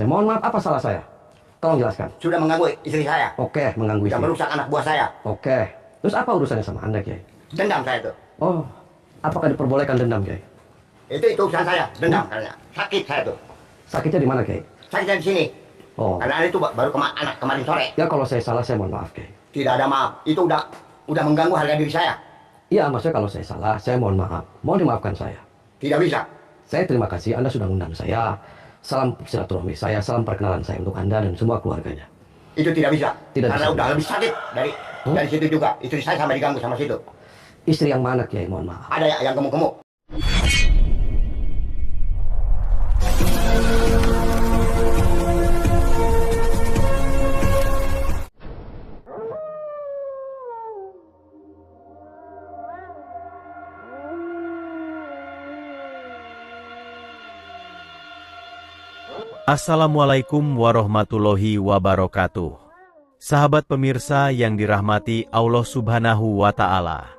saya. Mohon maaf, apa salah saya? Tolong jelaskan. Sudah mengganggu istri saya. Oke, mengganggu Sudah istri. merusak anak buah saya. Oke. Terus apa urusannya sama Anda, Kiai? Dendam saya tuh. Oh, apakah diperbolehkan dendam, Kiai? Itu urusan saya. Dendam karena sakit saya tuh. Sakitnya di mana, Kiai? Sakitnya di sini. Oh. Karena itu baru anak kemarin sore. Ya kalau saya salah, saya mohon maaf, Kiai. Tidak ada maaf. Itu udah mengganggu harga diri saya. Iya, maksudnya kalau saya salah, saya mohon maaf. Mohon dimaafkan saya. Tidak bisa. Saya terima kasih Anda sudah mengundang saya. Salam silaturahmi saya, salam perkenalan saya untuk Anda dan semua keluarganya. Itu tidak bisa. Tidak karena bisa. udah lebih sakit dari situ juga. Istri saya sampai diganggu sama situ. Istri yang mana, Kiai? Mohon maaf. Ada yang gemuk-gemuk. Assalamualaikum warahmatullahi wabarakatuh. Sahabat pemirsa yang dirahmati Allah Subhanahu wa Ta'ala.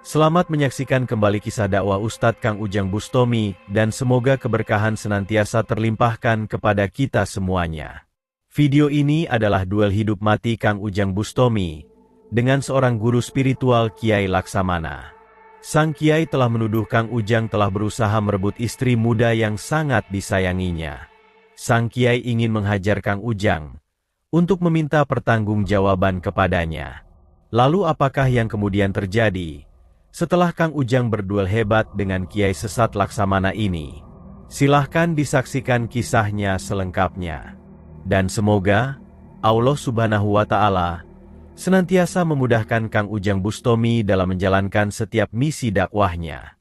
Selamat menyaksikan kembali kisah dakwah Ustadz Kang Ujang Bustami dan semoga keberkahan senantiasa terlimpahkan kepada kita semuanya. Video ini adalah duel hidup mati Kang Ujang Bustami dengan seorang guru spiritual Kiai Laksamana. Sang Kiai telah menuduh Kang Ujang telah berusaha merebut istri muda yang sangat disayanginya. Sang Kiai ingin menghajar Kang Ujang untuk meminta pertanggungjawaban kepadanya. Lalu apakah yang kemudian terjadi setelah Kang Ujang berduel hebat dengan Kiai sesat Laksamana ini? Silahkan disaksikan kisahnya selengkapnya. Dan semoga Allah Subhanahu wa Ta'ala senantiasa memudahkan Kang Ujang Bustami dalam menjalankan setiap misi dakwahnya.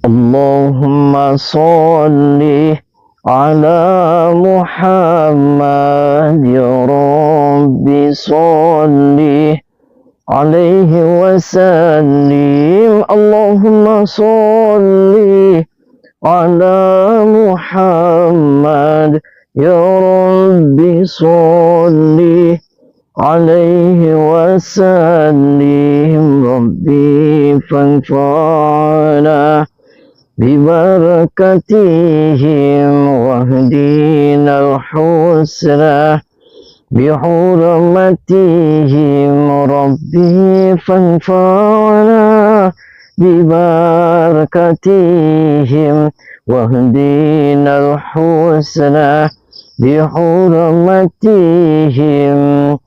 Allahumma sholli ala Muhammad ya Rabbi sholli alaihi wa sallim. Allahumma sholli ala Muhammad ya Rabbi sholli alaihi wa sallim. Rabbi fanfa'na ببركتهم واهدنا الحسنى بحرمتهم ربي فانفعنا ببركتهم واهدنا الحسنى بحرمتهم.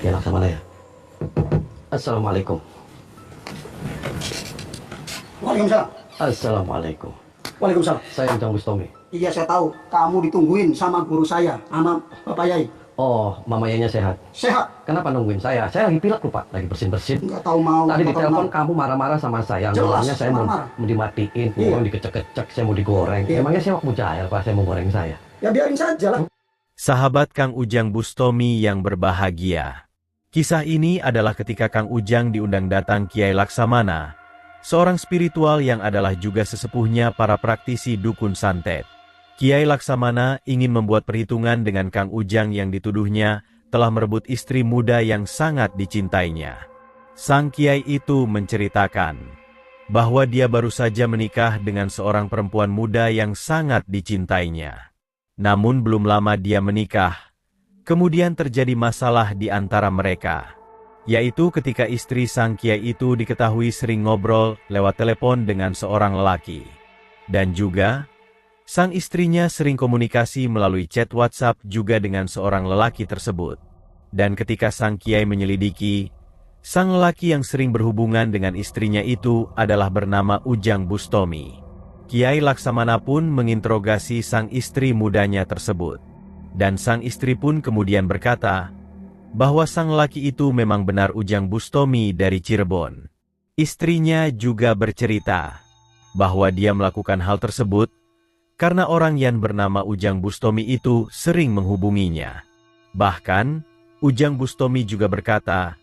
Kiai Laksamana ya. Assalamualaikum. Waalaikumsalam. Assalamualaikum. Waalaikumsalam. Saya Ujang Bustami. Iya saya tahu. Kamu ditungguin sama guru saya, sama Bapak Yai. Oh, Mama Yanya sehat. Sehat. Kenapa nungguin saya? Saya lagi pilek lupa, lagi bersin-bersin. Enggak tahu mau. Tadi di nggak tahu telepon mau. kamu marah-marah sama saya. Jelas, Ngomongnya saya mau marah-marah. dimatiin, Iya. mau dikecek-kecek, saya mau digoreng. Iya. Emangnya saya waktu jahil Pak, saya mau goreng saya. Ya biarin saja lah. Sahabat Kang Ujang Bustami yang berbahagia. Kisah ini adalah ketika Kang Ujang diundang datang Kiai Laksamana, seorang spiritual yang adalah juga sesepuhnya para praktisi dukun santet. Kiai Laksamana ingin membuat perhitungan dengan Kang Ujang yang dituduhnya telah merebut istri muda yang sangat dicintainya. Sang Kiai itu menceritakan bahwa dia baru saja menikah dengan seorang perempuan muda yang sangat dicintainya. Namun belum lama dia menikah, kemudian terjadi masalah di antara mereka, yaitu ketika istri sang Kiai itu diketahui sering ngobrol lewat telepon dengan seorang lelaki. Dan juga, sang istrinya sering komunikasi melalui chat WhatsApp juga dengan seorang lelaki tersebut. Dan ketika sang Kiai menyelidiki, sang lelaki yang sering berhubungan dengan istrinya itu adalah bernama Ujang Bustami. Kiai Laksamana pun menginterogasi sang istri mudanya tersebut. Dan sang istri pun kemudian berkata bahwa sang laki itu memang benar Ujang Bustami dari Cirebon. Istrinya juga bercerita bahwa dia melakukan hal tersebut karena orang yang bernama Ujang Bustami itu sering menghubunginya. Bahkan, Ujang Bustami juga berkata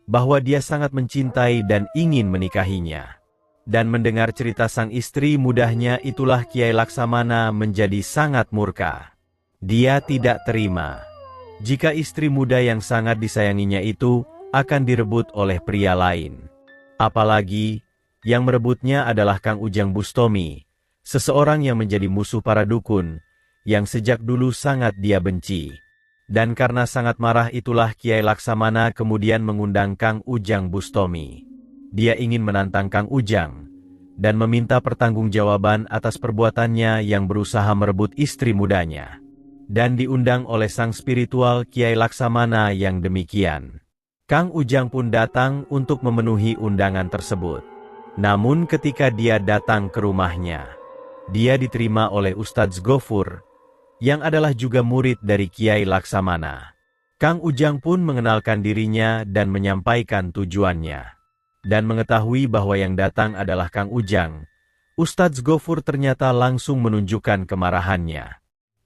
bahwa dia sangat mencintai dan ingin menikahinya. Dan mendengar cerita sang istri mudanya itulah Kiai Laksamana menjadi sangat murka. Dia tidak terima jika istri muda yang sangat disayanginya itu akan direbut oleh pria lain. Apalagi, yang merebutnya adalah Kang Ujang Bustomi, seseorang yang menjadi musuh para dukun, yang sejak dulu sangat dia benci. Dan karena sangat marah itulah Kiai Laksamana kemudian mengundang Kang Ujang Bustomi. Dia ingin menantang Kang Ujang, dan meminta pertanggungjawaban atas perbuatannya yang berusaha merebut istri mudanya. Dan diundang oleh sang spiritual Kiai Laksamana yang demikian. Kang Ujang pun datang untuk memenuhi undangan tersebut. Namun ketika dia datang ke rumahnya, dia diterima oleh Ustadz Gofur, yang adalah juga murid dari Kiai Laksamana. Kang Ujang pun mengenalkan dirinya dan menyampaikan tujuannya. Dan mengetahui bahwa yang datang adalah Kang Ujang, Ustadz Gofur ternyata langsung menunjukkan kemarahannya.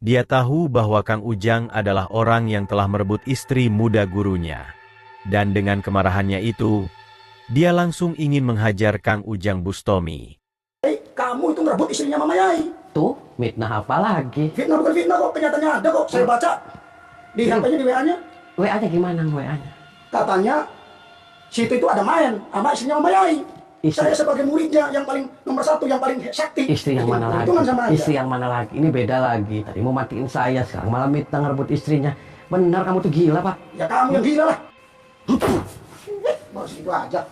Dia tahu bahwa Kang Ujang adalah orang yang telah merebut istri muda gurunya. Dan dengan kemarahannya itu, dia langsung ingin menghajar Kang Ujang Bustomi. Kamu itu ngerebut istrinya Mama Yai. Tuh, fitnah apa lagi? Fitnah bukan fitnah kok, kenyataannya ada kok. Saya baca di HP-nya, di WA-nya. WA-nya gimana WA-nya? Katanya situ itu ada main sama istrinya Mama Yai. Istri- Saya sebagai muridnya yang paling nomor 1, yang paling sakti. Istri yang mana lagi? Hitungan sama aja. Istri yang mana lagi? Ini beda lagi. Tadi mau matiin saya, sekarang malah minta ngerebut istrinya. Benar kamu tuh gila, Pak. Ya kamu yang gila lah. Baru segitu aja.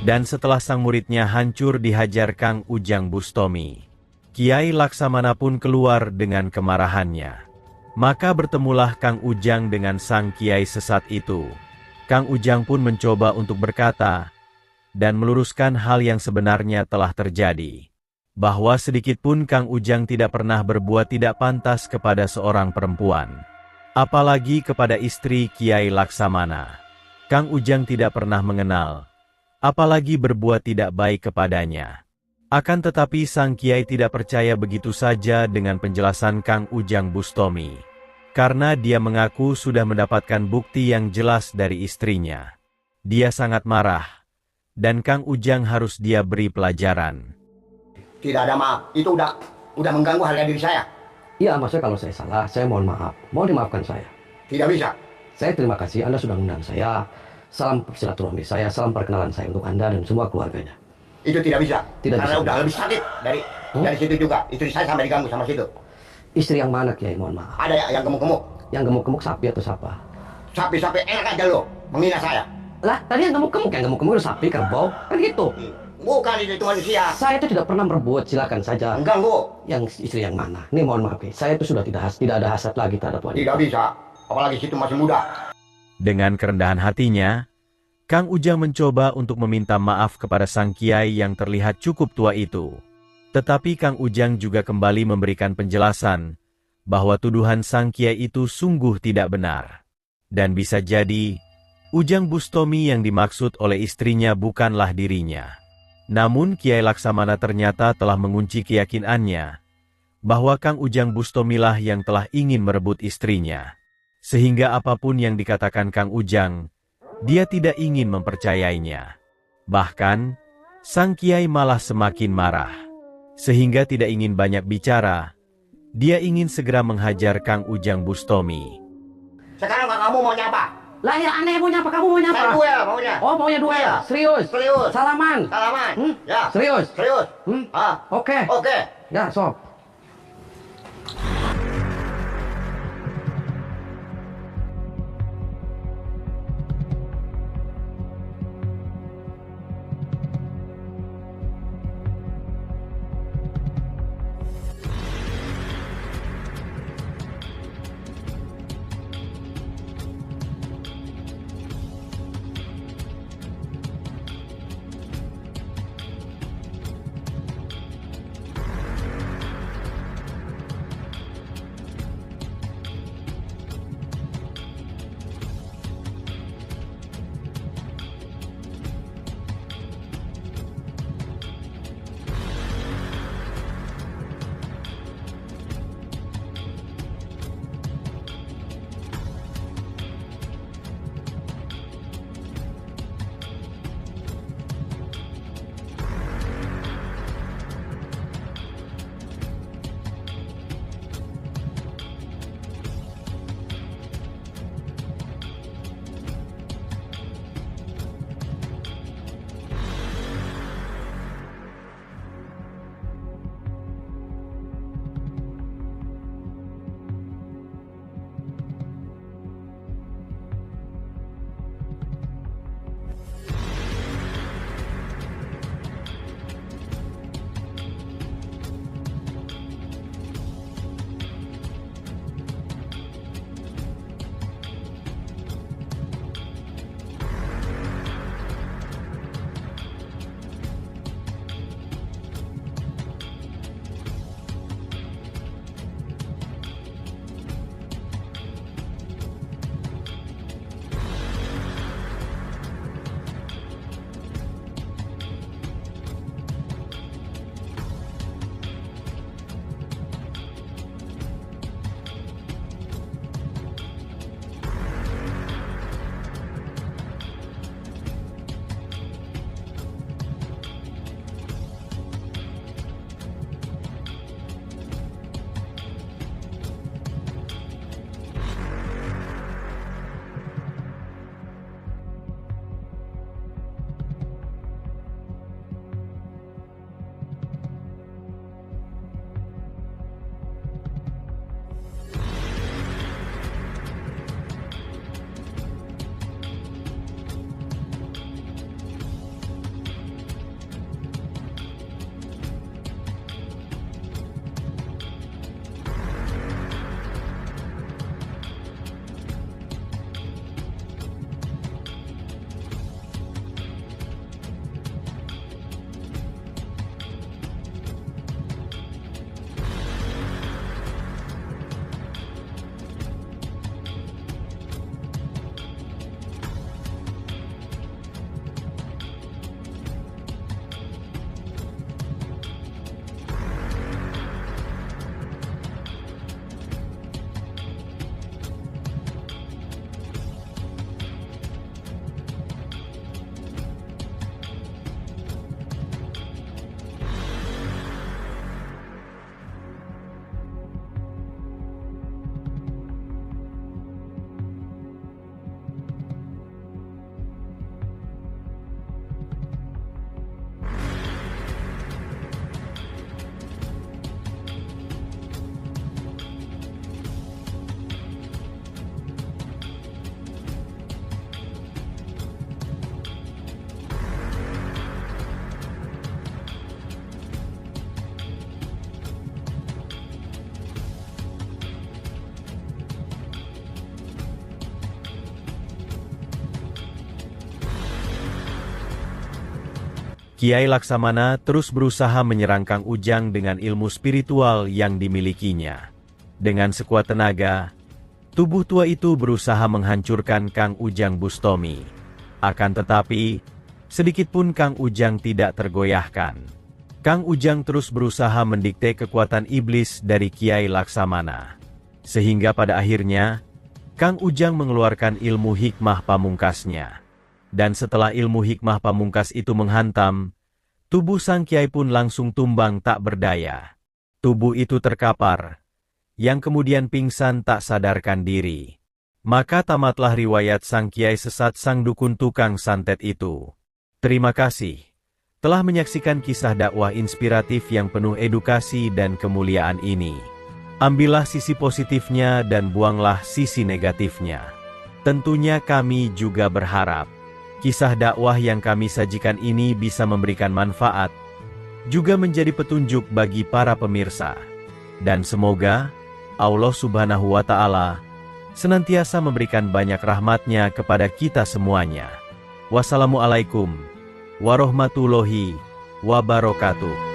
Dan setelah sang muridnya hancur dihajar Kang Ujang Bustomi, Kiai Laksamana pun keluar dengan kemarahannya. Maka bertemulah Kang Ujang dengan sang kiai sesat itu. Kang Ujang pun mencoba untuk berkata, dan meluruskan hal yang sebenarnya telah terjadi. Bahwa sedikitpun Kang Ujang tidak pernah berbuat tidak pantas kepada seorang perempuan. Apalagi kepada istri Kiai Laksamana. Kang Ujang tidak pernah mengenal, apalagi berbuat tidak baik kepadanya. Akan tetapi sang kiai tidak percaya begitu saja dengan penjelasan Kang Ujang Bustomi. Karena dia mengaku sudah mendapatkan bukti yang jelas dari istrinya. Dia sangat marah, dan Kang Ujang harus dia beri pelajaran. Tidak ada maaf, itu udah mengganggu harga diri saya. Iya, maksudnya kalau saya salah, saya mohon maaf. Mohon dimaafkan saya. Tidak bisa. Saya terima kasih Anda sudah mengundang saya. Salam silaturahmi saya, salam perkenalan saya untuk Anda dan semua keluarganya. Itu tidak bisa. Tidak Karena bisa. udah lebih sakit dari situ juga. Istri saya sampai diganggu sama situ. Istri yang mana, Kiai? Mohon maaf. Ada yang gemuk-gemuk. Yang gemuk-gemuk sapi atau siapa? Sapi-sapi enak aja lo menghina saya. Lah, tadi yang gemuk-gemuk itu sapi, kerbau, kan gitu. Bukan itu manusia. Saya itu tidak pernah berbuat, silakan saja. Mengganggu. Yang istri yang mana? Ini mohon maaf, Kiai. Saya itu sudah tidak ada hasad lagi terhadap wanita. Tidak bisa. Apalagi situ masih muda. Dengan kerendahan hatinya, Kang Ujang mencoba untuk meminta maaf kepada sang kiai yang terlihat cukup tua itu. Tetapi Kang Ujang juga kembali memberikan penjelasan bahwa tuduhan sang kiai itu sungguh tidak benar. Dan bisa jadi, Ujang Bustomi yang dimaksud oleh istrinya bukanlah dirinya. Namun Kiai Laksamana ternyata telah mengunci keyakinannya bahwa Kang Ujang Bustomilah yang telah ingin merebut istrinya. Sehingga apapun yang dikatakan Kang Ujang, dia tidak ingin mempercayainya. Bahkan, sang kiai malah semakin marah. Sehingga tidak ingin banyak bicara, dia ingin segera menghajar Kang Ujang Bustomi. Sekarang kamu maunya apa? Lah ya aneh maunya apa? Kamu maunya apa? Saya duel maunya. Oh maunya duel? Iya. Serius? Serius. Salaman? Salaman. Ya. Serius? Serius. Oke. Oke. Ya sok. Kiai Laksamana terus berusaha menyerang Kang Ujang dengan ilmu spiritual yang dimilikinya. Dengan sekuat tenaga, tubuh tua itu berusaha menghancurkan Kang Ujang Bustomi. Akan tetapi, sedikitpun Kang Ujang tidak tergoyahkan. Kang Ujang terus berusaha mendikte kekuatan iblis dari Kiai Laksamana. Sehingga pada akhirnya, Kang Ujang mengeluarkan ilmu hikmah pamungkasnya. Dan setelah ilmu hikmah pamungkas itu menghantam, tubuh sang kiai pun langsung tumbang tak berdaya. Tubuh itu terkapar, yang kemudian pingsan tak sadarkan diri. Maka tamatlah riwayat sang kiai sesat sang dukun tukang santet itu. Terima kasih telah menyaksikan kisah dakwah inspiratif yang penuh edukasi dan kemuliaan ini. Ambillah sisi positifnya dan buanglah sisi negatifnya. Tentunya kami juga berharap kisah dakwah yang kami sajikan ini bisa memberikan manfaat, juga menjadi petunjuk bagi para pemirsa. Dan semoga Allah Subhanahu wa Ta'ala senantiasa memberikan banyak rahmatnya kepada kita semuanya. Wassalamualaikum warahmatullahi wabarakatuh.